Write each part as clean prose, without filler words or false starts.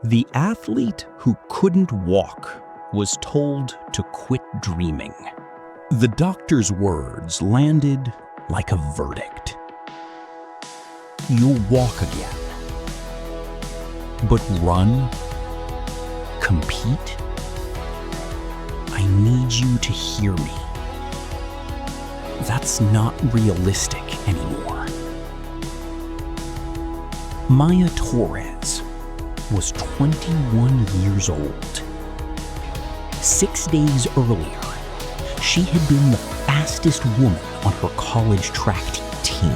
The athlete who couldn't walk was told to quit dreaming. The doctor's words landed like a verdict. You'll walk again. But run? Compete? I need you to hear me. That's not realistic anymore. Maya Torres was 21 years old. 6 days earlier, she had been the fastest woman on her college track team.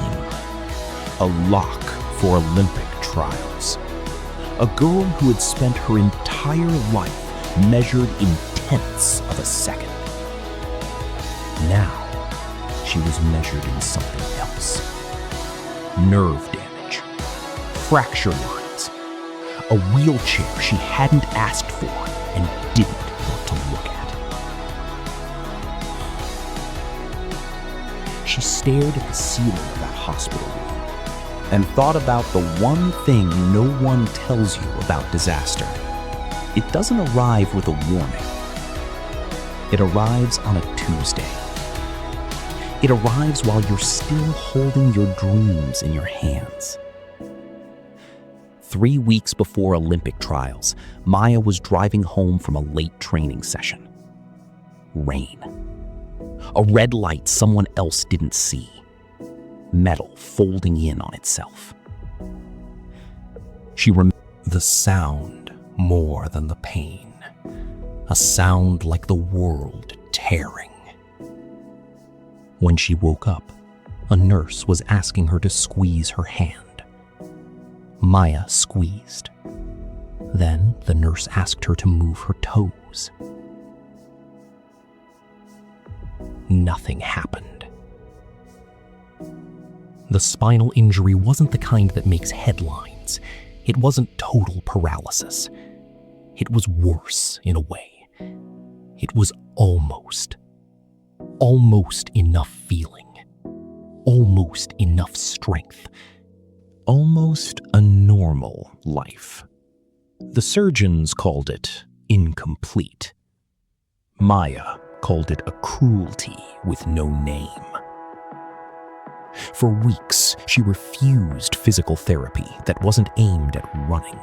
A lock for Olympic trials. A girl who had spent her entire life measured in tenths of a second. Now, she was measured in something else. Nerve damage, fracture lines, a wheelchair she hadn't asked for and didn't want to look at. She stared at the ceiling of that hospital room and thought about the one thing no one tells you about disaster. It doesn't arrive with a warning. It arrives on a Tuesday. It arrives while you're still holding your dreams in your hands. 3 weeks before Olympic trials, Maya was driving home from a late training session. Rain. A red light someone else didn't see. Metal folding in on itself. She remembered the sound more than the pain. A sound like the world tearing. When she woke up, a nurse was asking her to squeeze her hand. Maya squeezed. Then the nurse asked her to move her toes. Nothing happened. The spinal injury wasn't the kind that makes headlines. It wasn't total paralysis. It was worse in a way. It was almost enough feeling. Almost enough strength. Almost a normal life. The surgeons called it incomplete. Maya called it a cruelty with no name. For weeks, she refused physical therapy that wasn't aimed at running.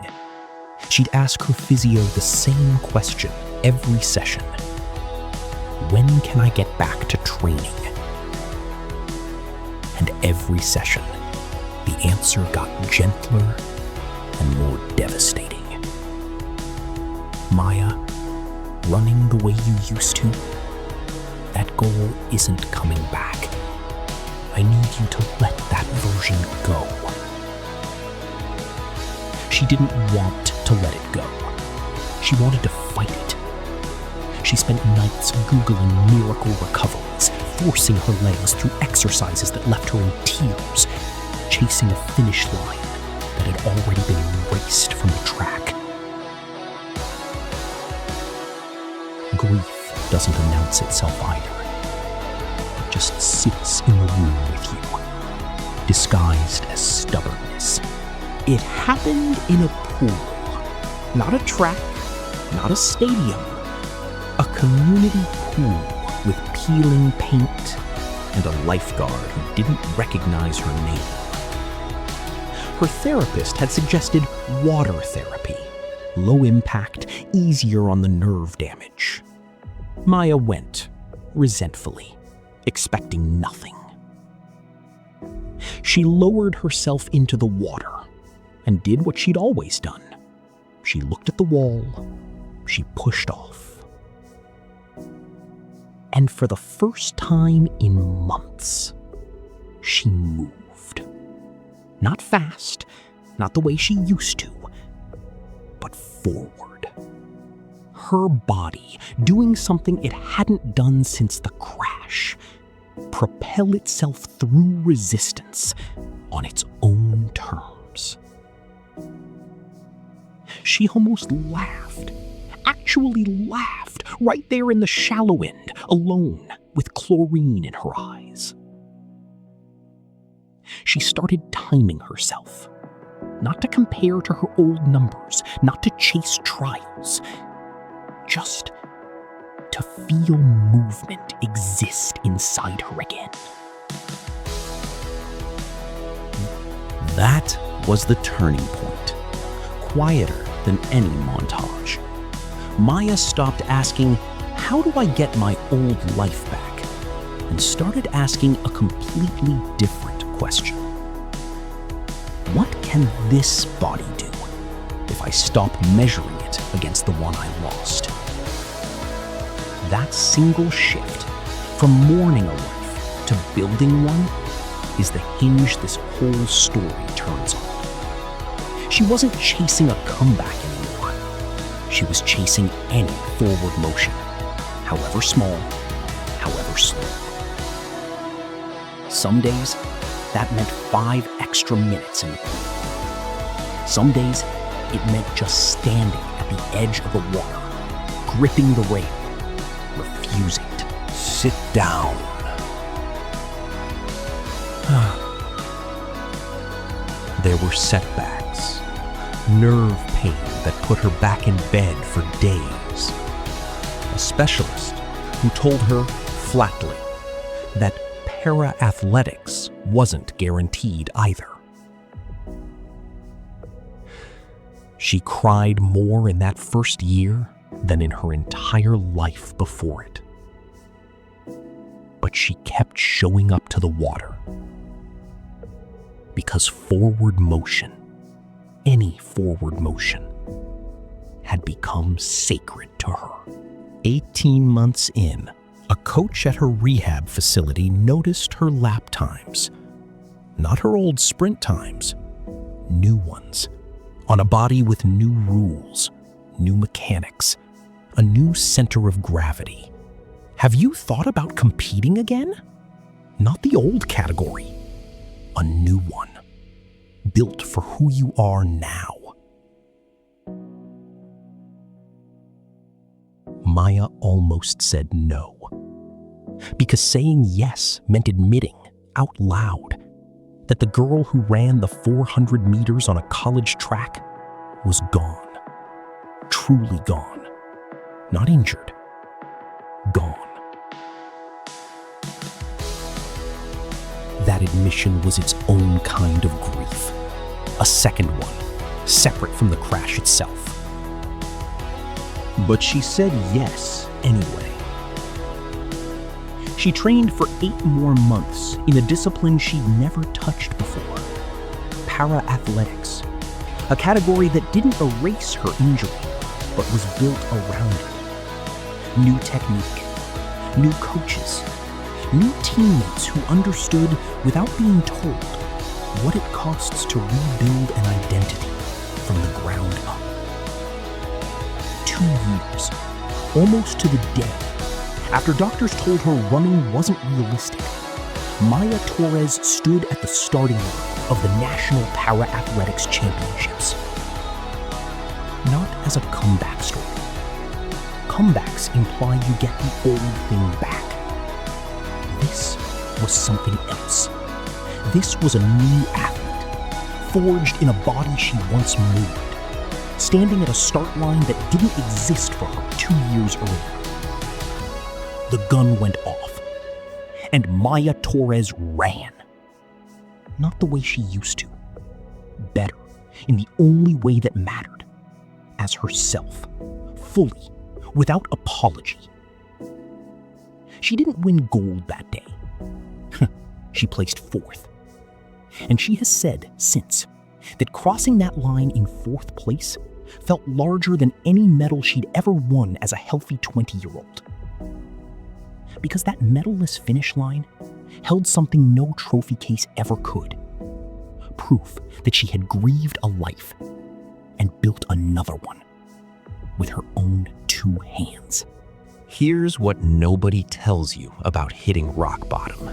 She'd ask her physio the same question every session. When can I get back to training? And every session, the answer got gentler and more devastating. Maya, running the way you used to, that goal isn't coming back. I need you to let that version go. She didn't want to let it go. She wanted to fight it. She spent nights Googling miracle recoveries, forcing her legs through exercises that left her in tears, chasing a finish line that had already been erased from the track. Grief doesn't announce itself either. It just sits in the room with you, disguised as stubbornness. It happened in a pool, not a track, not a stadium. A community pool with peeling paint and a lifeguard who didn't recognize her name. Her therapist had suggested water therapy, low impact, easier on the nerve damage. Maya went, resentfully, expecting nothing. She lowered herself into the water and did what she'd always done. She looked at the wall, she pushed off. And for the first time in months, she moved. Not fast, not the way she used to, but forward. Her body doing something it hadn't done since the crash. Propel itself through resistance on its own terms. She almost laughed. Actually laughed, right there in the shallow end, alone, with chlorine in her eyes. She started timing herself. not to compare to her old numbers, not to chase trials, just to feel movement exist inside her again. That was the turning point. Quieter than any montage. Maya stopped asking, "How do I get my old life back?" and started asking a completely different question. What can this body do if I stop measuring it against the one I lost? That single shift from mourning a life to building one is the hinge this whole story turns on. She wasn't chasing a comeback anymore. She was chasing any forward motion, however small, however slow. Some days, that meant 5 extra minutes in the pool. Some days, it meant just standing at the edge of the water, gripping the rail, refusing to sit down. There were setbacks, nerve pain that put her back in bed for days. A specialist who told her flatly that para-athletics wasn't guaranteed either. She cried more in that first year than in her entire life before it. But she kept showing up to the water. Because forward motion, any forward motion, had become sacred to her. 18 months in, a coach at her rehab facility noticed her lap times. Not her old sprint times, new ones, on a body with new rules, new mechanics, a new center of gravity. Have you thought about competing again? Not the old category, a new one, built for who you are now. Maya almost said no, because saying yes meant admitting out loud that the girl who ran the 400 meters on a college track was gone, truly gone, not injured, gone. That admission was its own kind of grief, a second one, separate from the crash itself. But she said yes anyway. She trained for 8 more months in a discipline she'd never touched before, para-athletics, a category that didn't erase her injury, but was built around it. New technique, new coaches, new teammates who understood, without being told, what it costs to rebuild an identity from the ground up. 2 years, almost to the day, after doctors told her running wasn't realistic, Maya Torres stood at the starting line of the National Para-Athletics Championships. Not as a comeback story. Comebacks imply you get the old thing back. This was something else. This was a new athlete, forged in a body she once moved, standing at a start line that didn't exist for her 2 years earlier. The gun went off, and Maya Torres ran. Not the way she used to. Better, in the only way that mattered. As herself, fully, without apology. She didn't win gold that day. She placed 4th. And she has said since that crossing that line in 4th place felt larger than any medal she'd ever won as a healthy 20-year-old. Because that medalless finish line held something no trophy case ever could. Proof that she had grieved a life and built another one with her own 2 hands. Here's what nobody tells you about hitting rock bottom.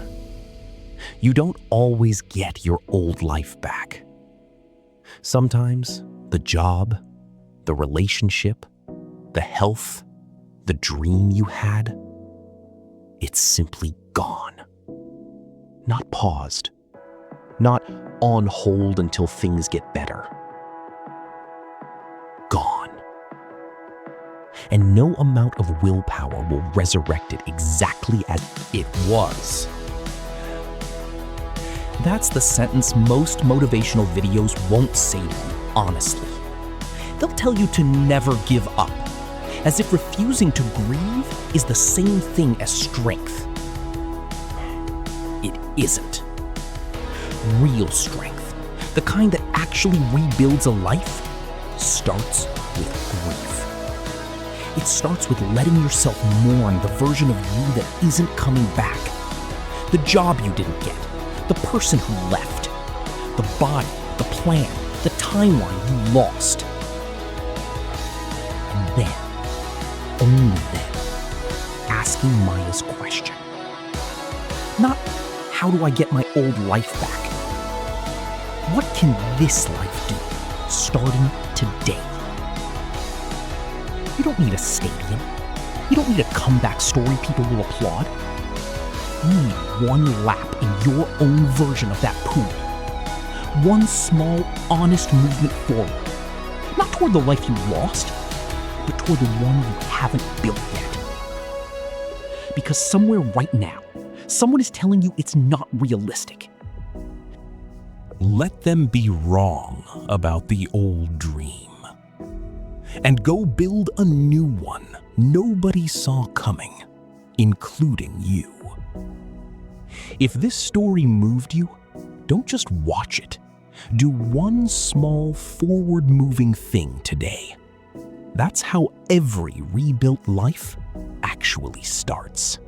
You don't always get your old life back. Sometimes the job, the relationship, the health, the dream you had, it's simply gone. Not paused, not on hold until things get better. Gone. And no amount of willpower will resurrect it exactly as it was. That's the sentence most motivational videos won't say to you, honestly. They'll tell you to never give up, as if refusing to grieve is the same thing as strength. It isn't. Real strength, the kind that actually rebuilds a life, starts with grief. It starts with letting yourself mourn the version of you that isn't coming back. The job you didn't get, the person who left, the body, the plan, the timeline you lost. And then, only then, asking Maya's question. Not, how do I get my old life back? What can this life do, starting today? You don't need a stadium. You don't need a comeback story people will applaud. You need one lap in your own version of that pool. One small, honest movement forward. Not toward the life you lost, but toward the one you haven't built yet. Because somewhere right now, someone is telling you it's not realistic. Let them be wrong about the old dream. And go build a new one nobody saw coming, including you. If this story moved you, don't just watch it. Do one small forward-moving thing today. That's how every rebuilt life actually starts.